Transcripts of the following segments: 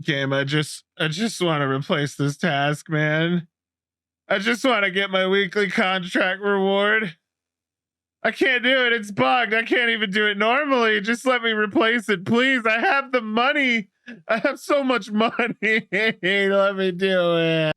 Game, I just want to replace this task, man. I just want to get my weekly contract reward. I can't do it. It's bugged. I can't even do it normally. Just let me replace it, please. I have the money. I have so much money. Let me do it.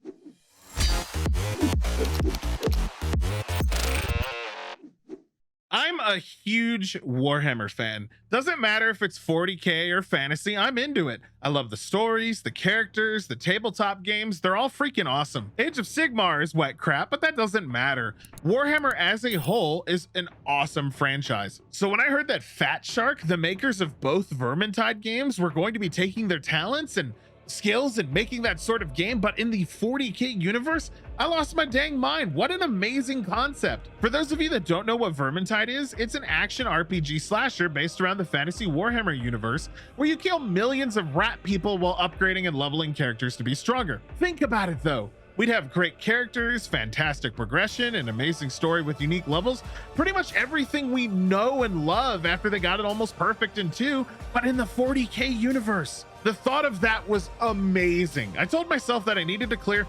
I'm a huge Warhammer fan. Doesn't matter if it's 40k or fantasy, I'm into it. I love the stories, the characters, the tabletop games, they're all freaking awesome. Age of Sigmar is wet crap, but that doesn't matter. Warhammer as a whole is an awesome franchise. So when I heard that Fat Shark, the makers of both Vermintide games, were going to be taking their talents and skills and making that sort of game, but in the 40k universe, I lost my dang mind. What an amazing concept. For those of you that don't know what Vermintide is, it's an action RPG slasher based around the fantasy Warhammer universe, where you kill millions of rat people while upgrading and leveling characters to be stronger. Think about it though. We'd have great characters, fantastic progression, an amazing story with unique levels, pretty much everything we know and love after they got it almost perfect in 2, but in the 40k universe. The thought of that was amazing. I told myself that I needed to clear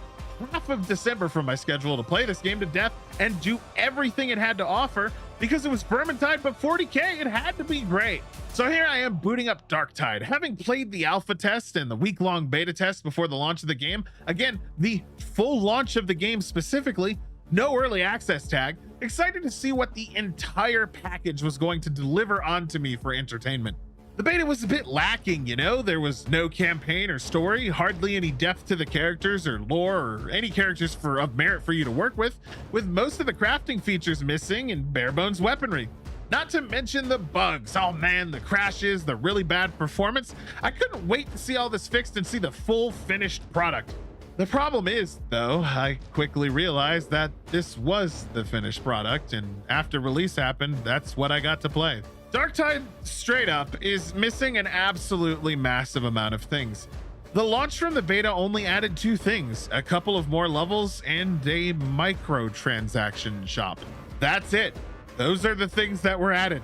half of December from my schedule to play this game to death and do everything it had to offer, because it was Vermintide, but 40k, it had to be great. So here I am booting up Darktide, having played the alpha test and the week-long beta test before the launch of the game. Again, the full launch of the game specifically, no early access tag. Excited to see what the entire package was going to deliver onto me for entertainment. The beta was a bit lacking, you know, there was no campaign or story, hardly any depth to the characters or lore or any characters of merit for you to work with most of the crafting features missing and bare bones weaponry. Not to mention the bugs. Oh man, the crashes, the really bad performance. I couldn't wait to see all this fixed and see the full finished product. The problem is, though, I quickly realized that this was the finished product, and after release happened, that's what I got to play. Darktide, straight up, is missing an absolutely massive amount of things. The launch from the beta only added 2 things, a couple of more levels and a microtransaction shop. That's it. Those are the things that were added.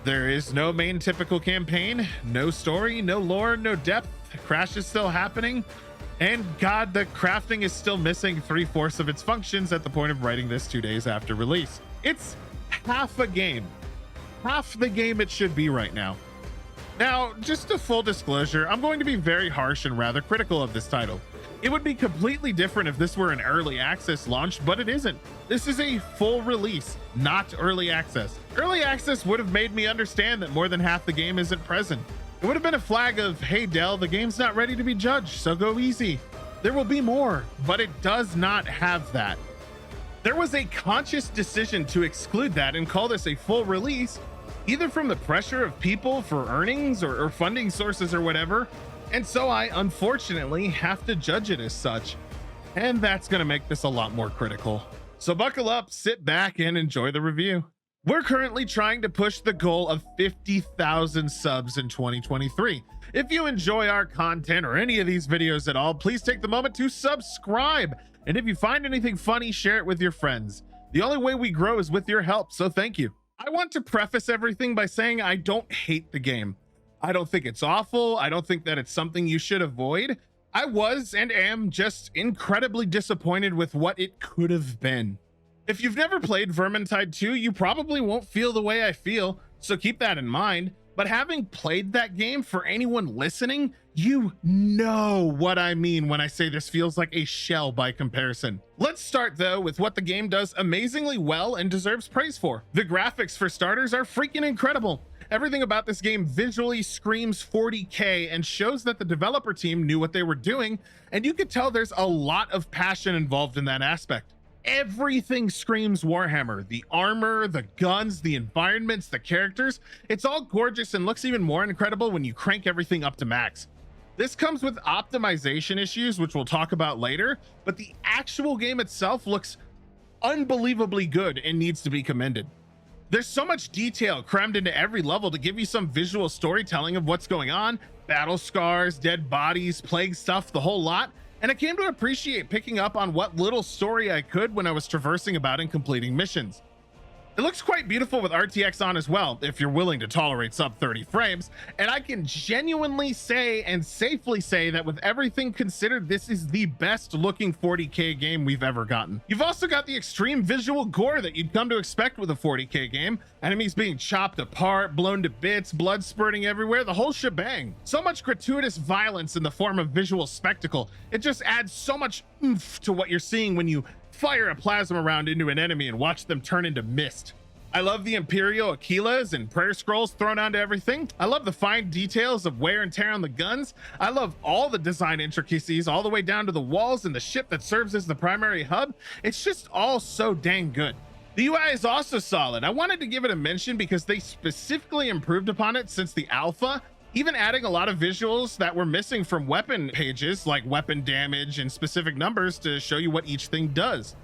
There is no main typical campaign, no story, no lore, no depth. Crash is still happening. And God, the crafting is still missing 3/4 of its functions at the point of writing this 2 days after release. It's half a game. Half the game it should be right now. Now, just a full disclosure, I'm going to be very harsh and rather critical of this title. It would be completely different if this were an early access launch, but it isn't. This is a full release, not early access. Early access would have made me understand that more than half the game isn't present. It would have been a flag of, hey Dell, the game's not ready to be judged, so go easy. There will be more, but it does not have that. There was a conscious decision to exclude that and call this a full release, either from the pressure of people for earnings or funding sources or whatever. And so I unfortunately have to judge it as such. And that's going to make this a lot more critical. So buckle up, sit back, and enjoy the review. We're currently trying to push the goal of 50,000 subs in 2023. If you enjoy our content or any of these videos at all, please take the moment to subscribe. And if you find anything funny, share it with your friends. The only way we grow is with your help, so thank you. I want to preface everything by saying I don't hate the game. I don't think it's awful. I don't think that it's something you should avoid. I was and am just incredibly disappointed with what it could have been. If you've never played Vermintide 2, you probably won't feel the way I feel, so keep that in mind. But having played that game, for anyone listening, you know what I mean when I say this feels like a shell by comparison. Let's start though with what the game does amazingly well and deserves praise for. The graphics, for starters, are freaking incredible. Everything about this game visually screams 40k and shows that the developer team knew what they were doing, and you could tell there's a lot of passion involved in that aspect. Everything screams Warhammer. The armor, the guns, the environments, the characters. It's all gorgeous and looks even more incredible when you crank everything up to max. This comes with optimization issues, which we'll talk about later, but the actual game itself looks unbelievably good and needs to be commended. There's so much detail crammed into every level to give you some visual storytelling of what's going on, battle scars, dead bodies, plague stuff, the whole lot. And I came to appreciate picking up on what little story I could when I was traversing about and completing missions. It looks quite beautiful with RTX on as well, if you're willing to tolerate sub 30 frames, and I can genuinely say and safely say that with everything considered, this is the best looking 40k game we've ever gotten. You've also got the extreme visual gore that you'd come to expect with a 40k game, enemies being chopped apart, blown to bits, blood spurting everywhere, the whole shebang. So much gratuitous violence in the form of visual spectacle, it just adds so much oomph to what you're seeing when you fire a plasma round into an enemy and watch them turn into mist. I love the Imperial Aquilas and prayer scrolls thrown onto everything. I love the fine details of wear and tear on the guns. I love all the design intricacies all the way down to the walls and the ship that serves as the primary hub. It's just all so dang good. The UI is also solid. I wanted to give it a mention because they specifically improved upon it since the alpha, even adding a lot of visuals that were missing from weapon pages, like weapon damage and specific numbers to show you what each thing does.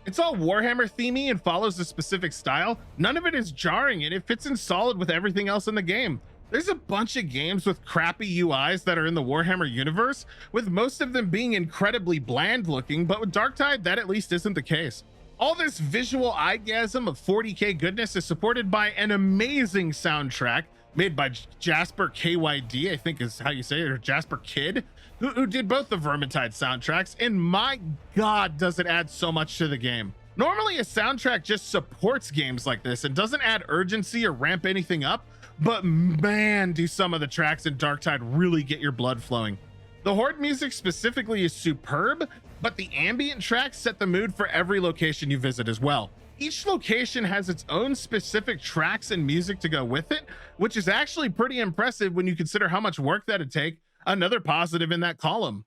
It's all Warhammer themey and follows a specific style. None of it is jarring and it fits in solid with everything else in the game. There's a bunch of games with crappy UIs that are in the Warhammer universe, with most of them being incredibly bland looking, but with Darktide, that at least isn't the case. All this visual eyegasm of 40k goodness is supported by an amazing soundtrack made by Jasper KYD, I think is how you say it, or Jasper Kidd, who did both the Vermintide soundtracks, and my god does it add so much to the game. Normally a soundtrack just supports games like this and doesn't add urgency or ramp anything up, but man, do some of the tracks in Darktide really get your blood flowing. The Horde music specifically is superb, but the ambient tracks set the mood for every location you visit as well. Each location has its own specific tracks and music to go with it, which is actually pretty impressive when you consider how much work that'd take. Another positive in that column.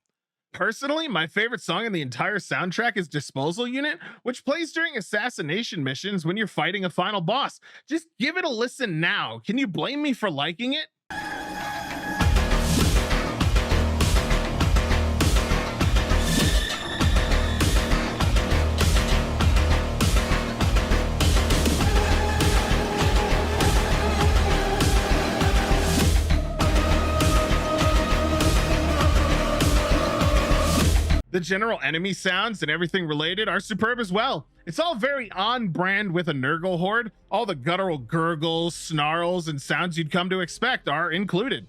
Personally, my favorite song in the entire soundtrack is Disposal Unit, which plays during assassination missions when you're fighting a final boss. Just give it a listen now. Can you blame me for liking it? The general enemy sounds and everything related are superb as well. It's all very on brand with a Nurgle horde. All the guttural gurgles, snarls, and sounds you'd come to expect are included.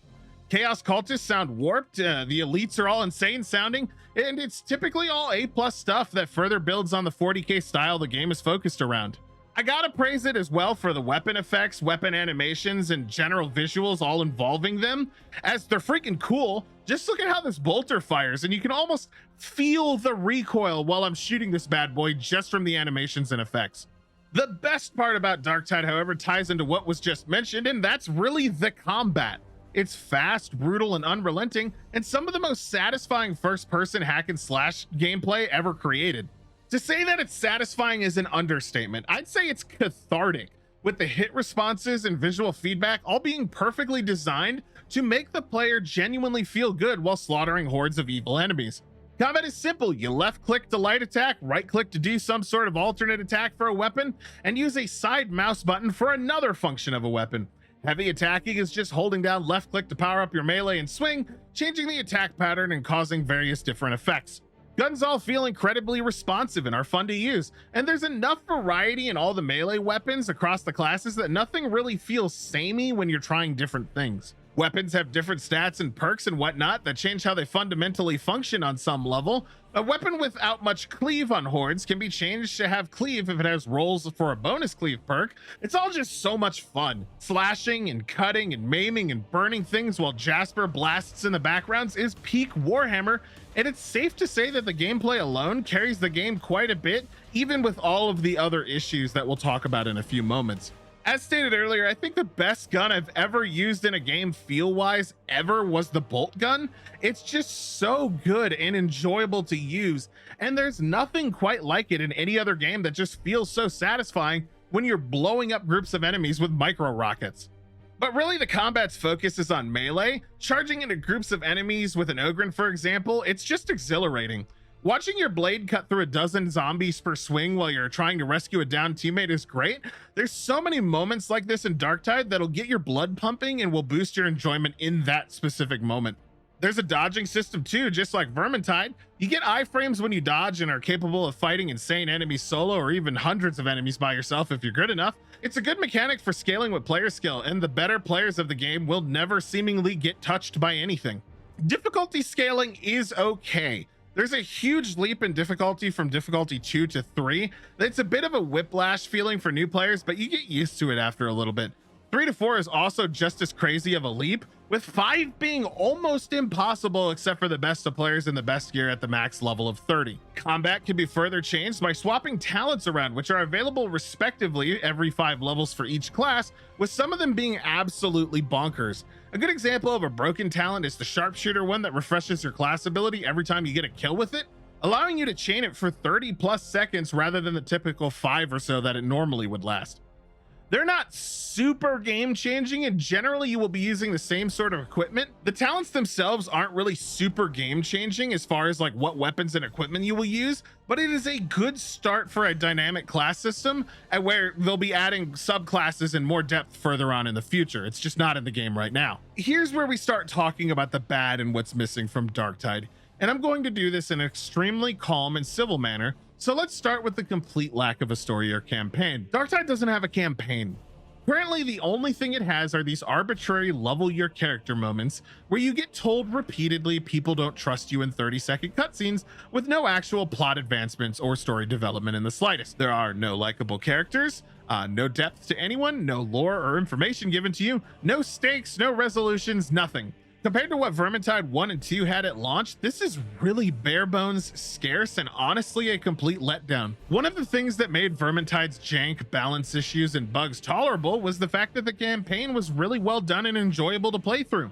Chaos cultists sound warped, the elites are all insane sounding, and it's typically all A+ stuff that further builds on the 40k style the game is focused around. I gotta praise it as well for the weapon effects, weapon animations, and general visuals all involving them, as they're freaking cool. Just look at how this bolter fires, and you can almost feel the recoil while I'm shooting this bad boy just from the animations and effects. The best part about Darktide, however, ties into what was just mentioned, and that's really the combat. It's fast, brutal, and unrelenting, and some of the most satisfying first-person hack and slash gameplay ever created. To say that it's satisfying is an understatement. I'd say it's cathartic, with the hit responses and visual feedback all being perfectly designed to make the player genuinely feel good while slaughtering hordes of evil enemies. Combat is simple. You left click to light attack, right click to do some sort of alternate attack for a weapon, and use a side mouse button for another function of a weapon. Heavy attacking is just holding down left click to power up your melee and swing, changing the attack pattern and causing various different effects. Guns all feel incredibly responsive and are fun to use, and there's enough variety in all the melee weapons across the classes that nothing really feels samey when you're trying different things. Weapons have different stats and perks and whatnot that change how they fundamentally function on some level. A weapon without much cleave on hordes can be changed to have cleave if it has rolls for a bonus cleave perk. It's all just so much fun. Slashing and cutting and maiming and burning things while Jasper blasts in the backgrounds is peak Warhammer, and it's safe to say that the gameplay alone carries the game quite a bit, even with all of the other issues that we'll talk about in a few moments. As stated earlier, I think the best gun I've ever used in a game feel-wise ever was the bolt gun. It's just so good and enjoyable to use, and there's nothing quite like it in any other game that just feels so satisfying when you're blowing up groups of enemies with micro rockets. But really, the combat's focus is on melee. Charging into groups of enemies with an Ogryn, for example, it's just exhilarating. Watching your blade cut through a dozen zombies per swing while you're trying to rescue a downed teammate is great. There's so many moments like this in Darktide that'll get your blood pumping and will boost your enjoyment in that specific moment. There's a dodging system too, just like Vermintide. You get iframes when you dodge and are capable of fighting insane enemies solo or even hundreds of enemies by yourself if you're good enough. It's a good mechanic for scaling with player skill, and the better players of the game will never seemingly get touched by anything. Difficulty scaling is okay. There's a huge leap in difficulty from difficulty 2 to 3. It's a bit of a whiplash feeling for new players, but you get used to it after a little bit. 3 to 4 is also just as crazy of a leap, with 5 being almost impossible except for the best of players in the best gear at the max level of 30. Combat can be further changed by swapping talents around, which are available respectively every 5 levels for each class, with some of them being absolutely bonkers. A good example of a broken talent is the sharpshooter one that refreshes your class ability every time you get a kill with it, allowing you to chain it for 30 plus seconds rather than the typical 5 or so that it normally would last. They're not super game changing, and generally you will be using the same sort of equipment. The talents themselves aren't really super game changing as far as like what weapons and equipment you will use, but it is a good start for a dynamic class system and where they'll be adding subclasses in more depth further on in the future. It's just not in the game right now. Here's where we start talking about the bad and what's missing from Darktide, and I'm going to do this in an extremely calm and civil manner. So let's start with the complete lack of a story or campaign. Darktide doesn't have a campaign. Currently, the only thing it has are these arbitrary level your character moments where you get told repeatedly people don't trust you in 30-second cutscenes with no actual plot advancements or story development in the slightest. There are no likable characters, no depth to anyone, no lore or information given to you, no stakes, no resolutions, nothing. Compared to what Vermintide 1 and 2 had at launch, this is really bare bones, scarce, and honestly a complete letdown. One of the things that made Vermintide's jank, balance issues, and bugs tolerable was the fact that the campaign was really well done and enjoyable to play through.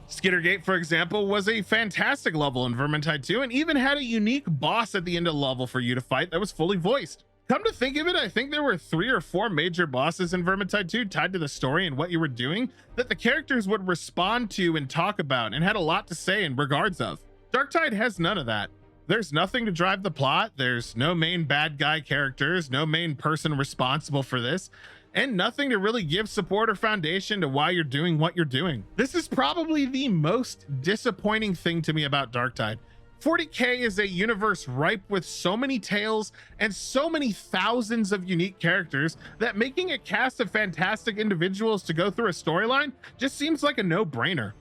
Skittergate, for example, was a fantastic level in Vermintide 2 and even had a unique boss at the end of the level for you to fight that was fully voiced. Come to think of it, I think there were 3 or 4 major bosses in Vermintide 2 tied to the story and what you were doing that the characters would respond to and talk about and had a lot to say in regards of. Darktide has none of that. There's nothing to drive the plot, there's no main bad guy characters, no main person responsible for this, and nothing to really give support or foundation to why you're doing what you're doing. This is probably the most disappointing thing to me about Darktide. 40k is a universe ripe with so many tales and so many thousands of unique characters that making a cast of fantastic individuals to go through a storyline just seems like a no-brainer.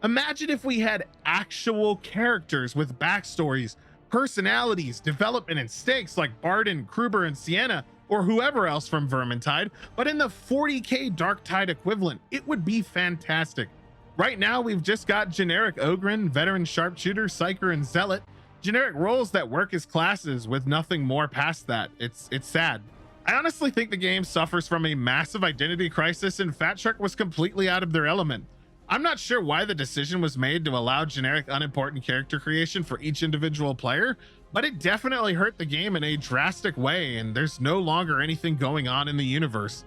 Imagine if we had actual characters with backstories, personalities, development, and stakes like Barden, Kruber, and Sienna, or whoever else from Vermintide, but in the 40k Darktide equivalent. It would be fantastic. Right now, we've just got generic Ogren, Veteran Sharpshooter, Psyker, and Zealot, generic roles that work as classes with nothing more past that. It's sad. I honestly think the game suffers from a massive identity crisis, and Fat Shark was completely out of their element. I'm not sure why the decision was made to allow generic unimportant character creation for each individual player, but it definitely hurt the game in a drastic way, and there's no longer anything going on in the universe.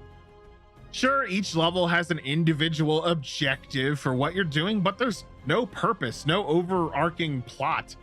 Sure, each level has an individual objective for what you're doing, but there's no purpose, no overarching plot.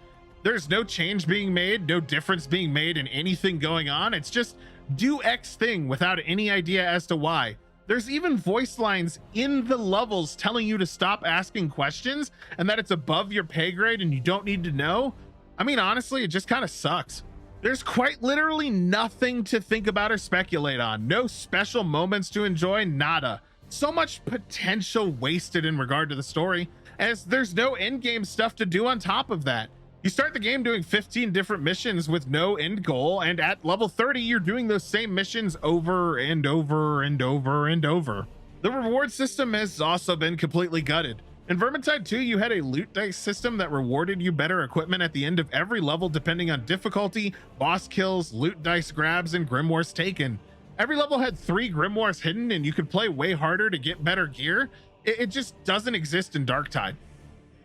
There's no change being made, no difference being made in anything going on. It's just do X thing without any idea as to why. There's even voice lines in the levels telling you to stop asking questions and that it's above your pay grade and you don't need to know. I mean, honestly, it just kind of sucks. There's quite literally nothing to think about or speculate on. No special moments to enjoy, nada. So much potential wasted in regard to the story, as there's no end game stuff to do on top of that. You start the game doing 15 different missions with no end goal, and at level 30, you're doing those same missions over and over and over and over. The reward system has also been completely gutted. In Vermintide 2, you had a loot dice system that rewarded you better equipment at the end of every level depending on difficulty, boss kills, loot dice grabs, and grimoires taken. Every level had 3 grimoires hidden and you could play way harder to get better gear. It just doesn't exist in Darktide.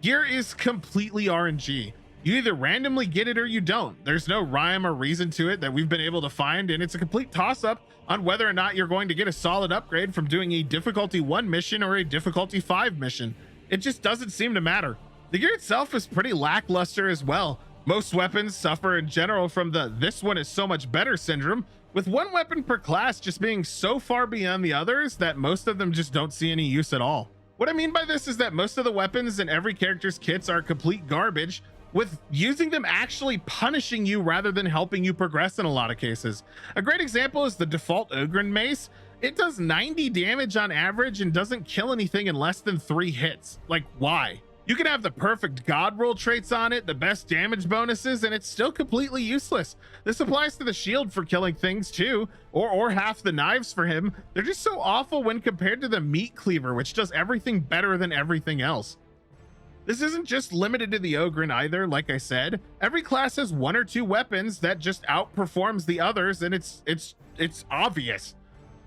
Gear is completely RNG. You either randomly get it or you don't. There's no rhyme or reason to it that we've been able to find, and it's a complete toss-up on whether or not you're going to get a solid upgrade from doing a difficulty 1 mission or a difficulty 5 mission. It just doesn't seem to matter. The gear itself is pretty lackluster as well. Most weapons suffer in general from the "this one is so much better" syndrome, with 1 weapon per class just being so far beyond the others that most of them just don't see any use at all. What I mean by this is that most of the weapons in every character's kits are complete garbage, with using them actually punishing you rather than helping you progress in a lot of cases. A great example is the default Ogren mace. It does 90 damage on average and doesn't kill anything in less than 3 hits. Like, why? You can have the perfect god roll traits on it, the best damage bonuses, and it's still completely useless. This applies to the shield for killing things too, or half the knives for him. They're just so awful when compared to the meat cleaver, which does everything better than everything else. This isn't just limited to the Ogren either. Like I said, every class has 1 or 2 weapons that just outperforms the others, and it's obvious.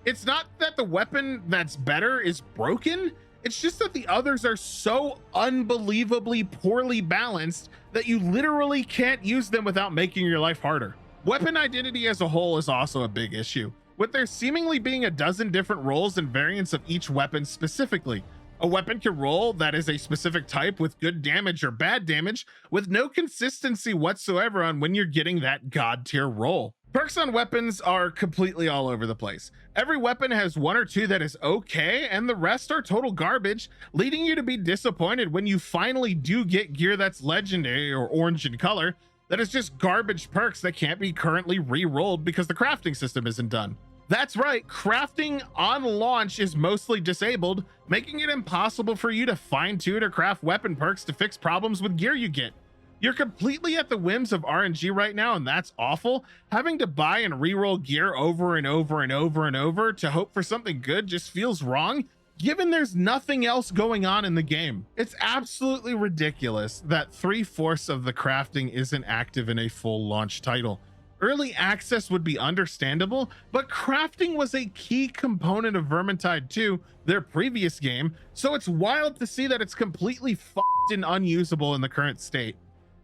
It's not that the weapon that's better is broken. It's just that the others are so unbelievably poorly balanced that you literally can't use them without making your life harder. Weapon identity as a whole is also a big issue, with there seemingly being a dozen different roles and variants of each weapon specifically. A weapon can roll that is a specific type with good damage or bad damage, with no consistency whatsoever on when you're getting that god tier roll. Perks on weapons are completely all over the place. Every weapon has 1 or 2 that is okay, and the rest are total garbage, leading you to be disappointed when you finally do get gear that's legendary or orange in color, that is just garbage perks that can't be currently re-rolled because the crafting system isn't done. That's right, crafting on launch is mostly disabled, making it impossible for you to fine-tune or craft weapon perks to fix problems with gear you get. You're completely at the whims of RNG right now, and that's awful. Having to buy and reroll gear over and over and over and over to hope for something good just feels wrong, given there's nothing else going on in the game. It's absolutely ridiculous that 3/4 of the crafting isn't active in a full launch title. Early access would be understandable, but crafting was a key component of Vermintide 2, their previous game, so it's wild to see that it's completely fucked and unusable in the current state.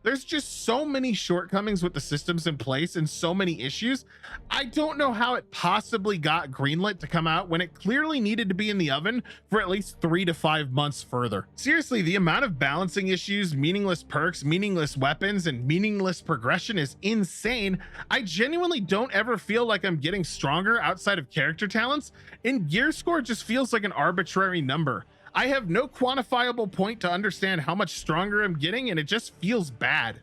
There's just so many shortcomings with the systems in place and so many issues. I don't know how it possibly got greenlit to come out when it clearly needed to be in the oven for at least 3 to 5 months further. Seriously, the amount of balancing issues, meaningless perks, meaningless weapons, and meaningless progression is insane. I genuinely don't ever feel like I'm getting stronger outside of character talents, and gear score just feels like an arbitrary number. I have no quantifiable point to understand how much stronger I'm getting, and it just feels bad.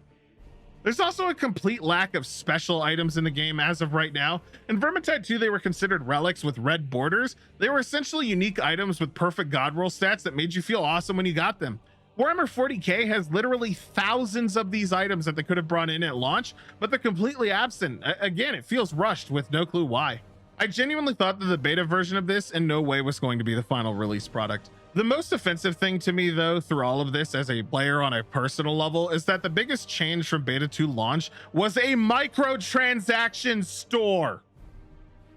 There's also a complete lack of special items in the game as of right now. In Vermintide 2, they were considered relics with red borders. They were essentially unique items with perfect god roll stats that made you feel awesome when you got them. Warhammer 40k has literally thousands of these items that they could have brought in at launch, but they're completely absent. Again, it feels rushed with no clue why. I genuinely thought that the beta version of this in no way was going to be the final release product. The most offensive thing to me, though, through all of this as a player on a personal level, is that the biggest change from beta to launch was a microtransaction store.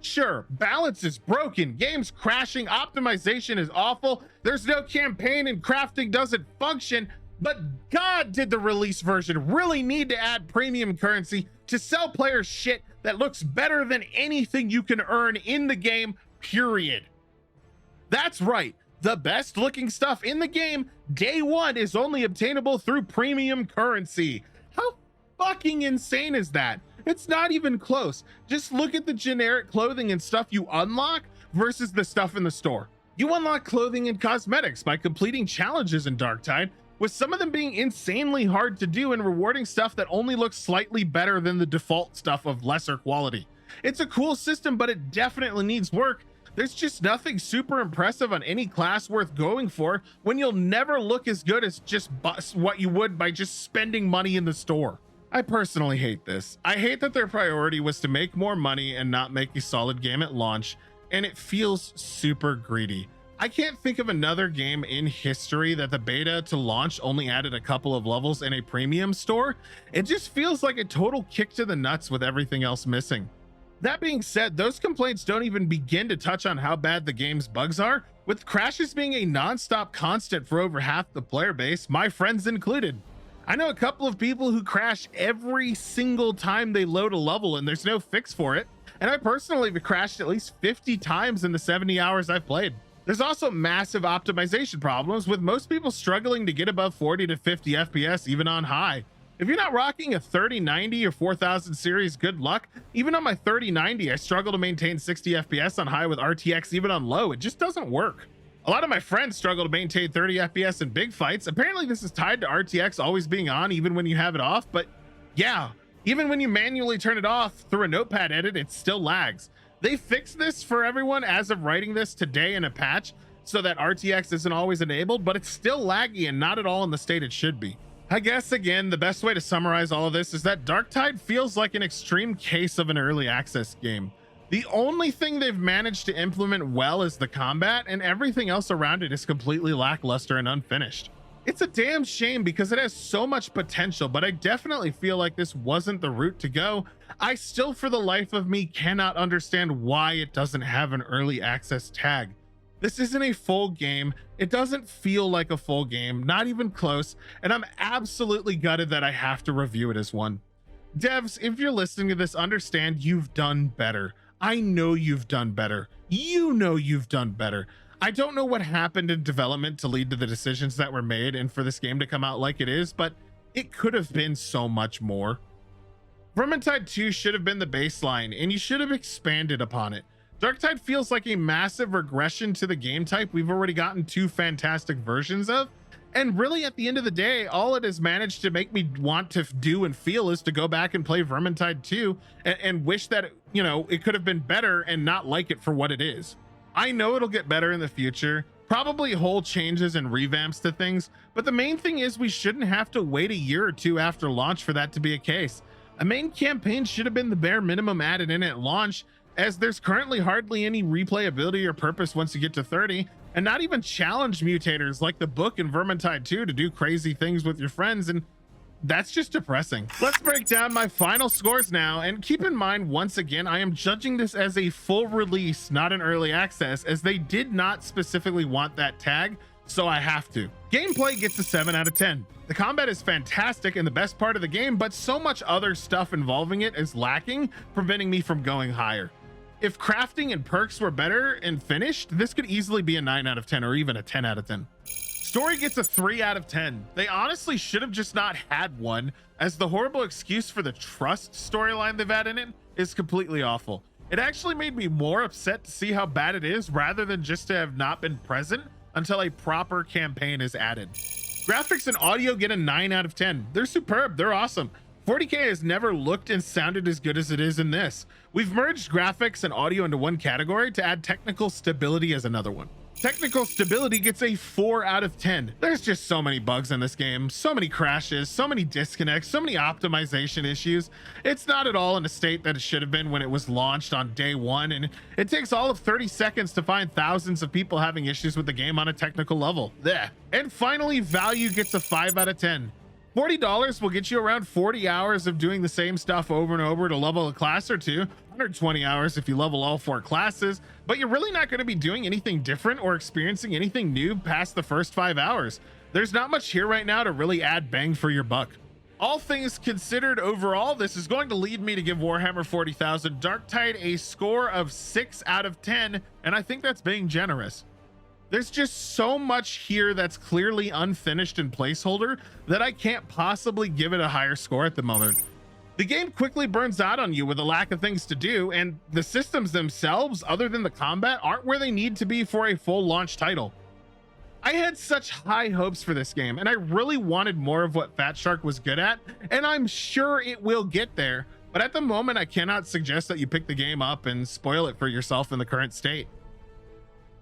Sure, balance is broken, game's crashing, optimization is awful, there's no campaign and crafting doesn't function, but God, did the release version really need to add premium currency to sell players shit that looks better than anything you can earn in the game, period. That's right. The best looking stuff in the game, day one, is only obtainable through premium currency. How fucking insane is that? It's not even close. Just look at the generic clothing and stuff you unlock versus the stuff in the store. You unlock clothing and cosmetics by completing challenges in Darktide, with some of them being insanely hard to do and rewarding stuff that only looks slightly better than the default stuff of lesser quality. It's a cool system, but it definitely needs work. There's just nothing super impressive on any class worth going for when you'll never look as good as just what you would by just spending money in the store. I personally hate this. I hate that their priority was to make more money and not make a solid game at launch, and it feels super greedy. I can't think of another game in history that the beta to launch only added a couple of levels in a premium store. It just feels like a total kick to the nuts with everything else missing. That being said, those complaints don't even begin to touch on how bad the game's bugs are, with crashes being a non-stop constant for over half the player base, my friends included. I know a couple of people who crash every single time they load a level and there's no fix for it, and I personally have crashed at least 50 times in the 70 hours I've played. There's also massive optimization problems, with most people struggling to get above 40 to 50 FPS even on high. If you're not rocking a 3090 or 4000 series, good luck. Even on my 3090, I struggle to maintain 60 FPS on high with RTX even on low. It just doesn't work. A lot of my friends struggle to maintain 30 FPS in big fights. Apparently this is tied to RTX always being on even when you have it off, but yeah, even when you manually turn it off through a notepad edit, it still lags. They fixed this for everyone as of writing this today in a patch so that RTX isn't always enabled, but it's still laggy and not at all in the state it should be. I guess, again, the best way to summarize all of this is that Darktide feels like an extreme case of an early access game. The only thing they've managed to implement well is the combat, and everything else around it is completely lackluster and unfinished. It's a damn shame because it has so much potential, but I definitely feel like this wasn't the route to go. I still, for the life of me, cannot understand why it doesn't have an early access tag. This isn't a full game. It doesn't feel like a full game, not even close, and I'm absolutely gutted that I have to review it as one. Devs, if you're listening to this, understand you've done better. I know you've done better. You know you've done better. I don't know what happened in development to lead to the decisions that were made and for this game to come out like it is, but it could have been so much more. Vermintide 2 should have been the baseline, and you should have expanded upon it. Darktide feels like a massive regression to the game type we've already gotten 2 fantastic versions of, and really at the end of the day, all it has managed to make me want to do and feel is to go back and play Vermintide 2 and wish that, you know, it could have been better and not like it for what it is. I know it'll get better in the future, probably whole changes and revamps to things, but the main thing is we shouldn't have to wait a year or 2 after launch for that to be a case. A main campaign should have been the bare minimum added in at launch, as there's currently hardly any replayability or purpose once you get to 30, and not even challenge mutators like the book in Vermintide 2 to do crazy things with your friends, and that's just depressing. Let's break down my final scores now, and keep in mind, once again, I am judging this as a full release, not an early access, as they did not specifically want that tag, so I have to. Gameplay gets a 7 out of 10. The combat is fantastic and the best part of the game, but so much other stuff involving it is lacking, preventing me from going higher. If crafting and perks were better and finished, this could easily be a 9 out of 10 or even a 10 out of 10. Story gets a 3 out of 10. They honestly should have just not had one, as the horrible excuse for the trust storyline they've had in it is completely awful. It actually made me more upset to see how bad it is rather than just to have not been present until a proper campaign is added. Graphics and audio get a 9 out of 10. They're superb, they're awesome. 40k has never looked and sounded as good as it is in this. We've merged graphics and audio into one category to add technical stability as another one. Technical stability gets a 4 out of 10. There's just so many bugs in this game, so many crashes, so many disconnects, so many optimization issues. It's not at all in a state that it should have been when it was launched on day 1, and it takes all of 30 seconds to find thousands of people having issues with the game on a technical level. Blech. And finally, value gets a 5 out of 10. $40 will get you around 40 hours of doing the same stuff over and over to level a class or 2, 120 hours if you level all 4 classes, but you're really not going to be doing anything different or experiencing anything new past the first 5 hours. There's not much here right now to really add bang for your buck. All things considered, overall, this is going to lead me to give Warhammer 40,000 Darktide a score of 6 out of 10, and I think that's being generous. There's just so much here that's clearly unfinished and placeholder that I can't possibly give it a higher score at the moment. The game quickly burns out on you with a lack of things to do, and the systems themselves, other than the combat, aren't where they need to be for a full launch title. I had such high hopes for this game, and I really wanted more of what Fat Shark was good at, and I'm sure it will get there, but at the moment I cannot suggest that you pick the game up and spoil it for yourself in the current state.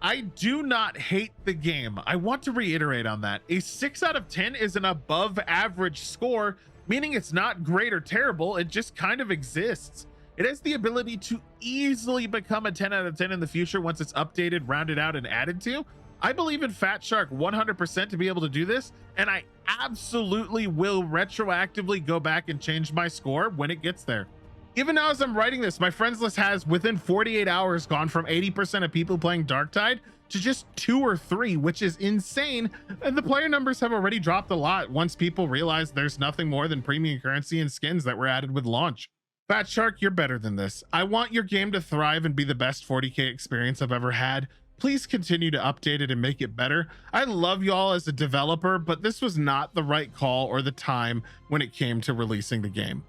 I do not hate the game. I want to reiterate on that. A 6 out of 10 is an above average score, meaning it's not great or terrible, it just kind of exists. It has the ability to easily become a 10 out of 10 in the future once it's updated, rounded out, and added to. I believe in Fat Shark 100% to be able to do this, and I absolutely will retroactively go back and change my score when it gets there. Even now as I'm writing this, my friends list has within 48 hours gone from 80% of people playing Darktide to just 2 or 3, which is insane. And the player numbers have already dropped a lot once people realize there's nothing more than premium currency and skins that were added with launch. Fat Shark, you're better than this. I want your game to thrive and be the best 40k experience I've ever had. Please continue to update it and make it better. I love y'all as a developer, but this was not the right call or the time when it came to releasing the game.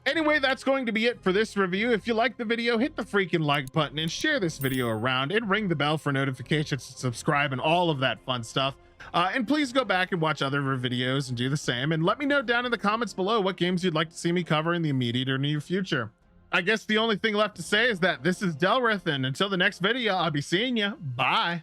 Anyway, that's going to be it for this review. If you like the video, hit the freaking like button and share this video around and ring the bell for notifications to subscribe and all of that fun stuff. And please go back and watch other videos and do the same. And let me know down in the comments below what games you'd like to see me cover in the immediate or near future. I guess the only thing left to say is that this is Delrith, and until the next video, I'll be seeing you. Bye.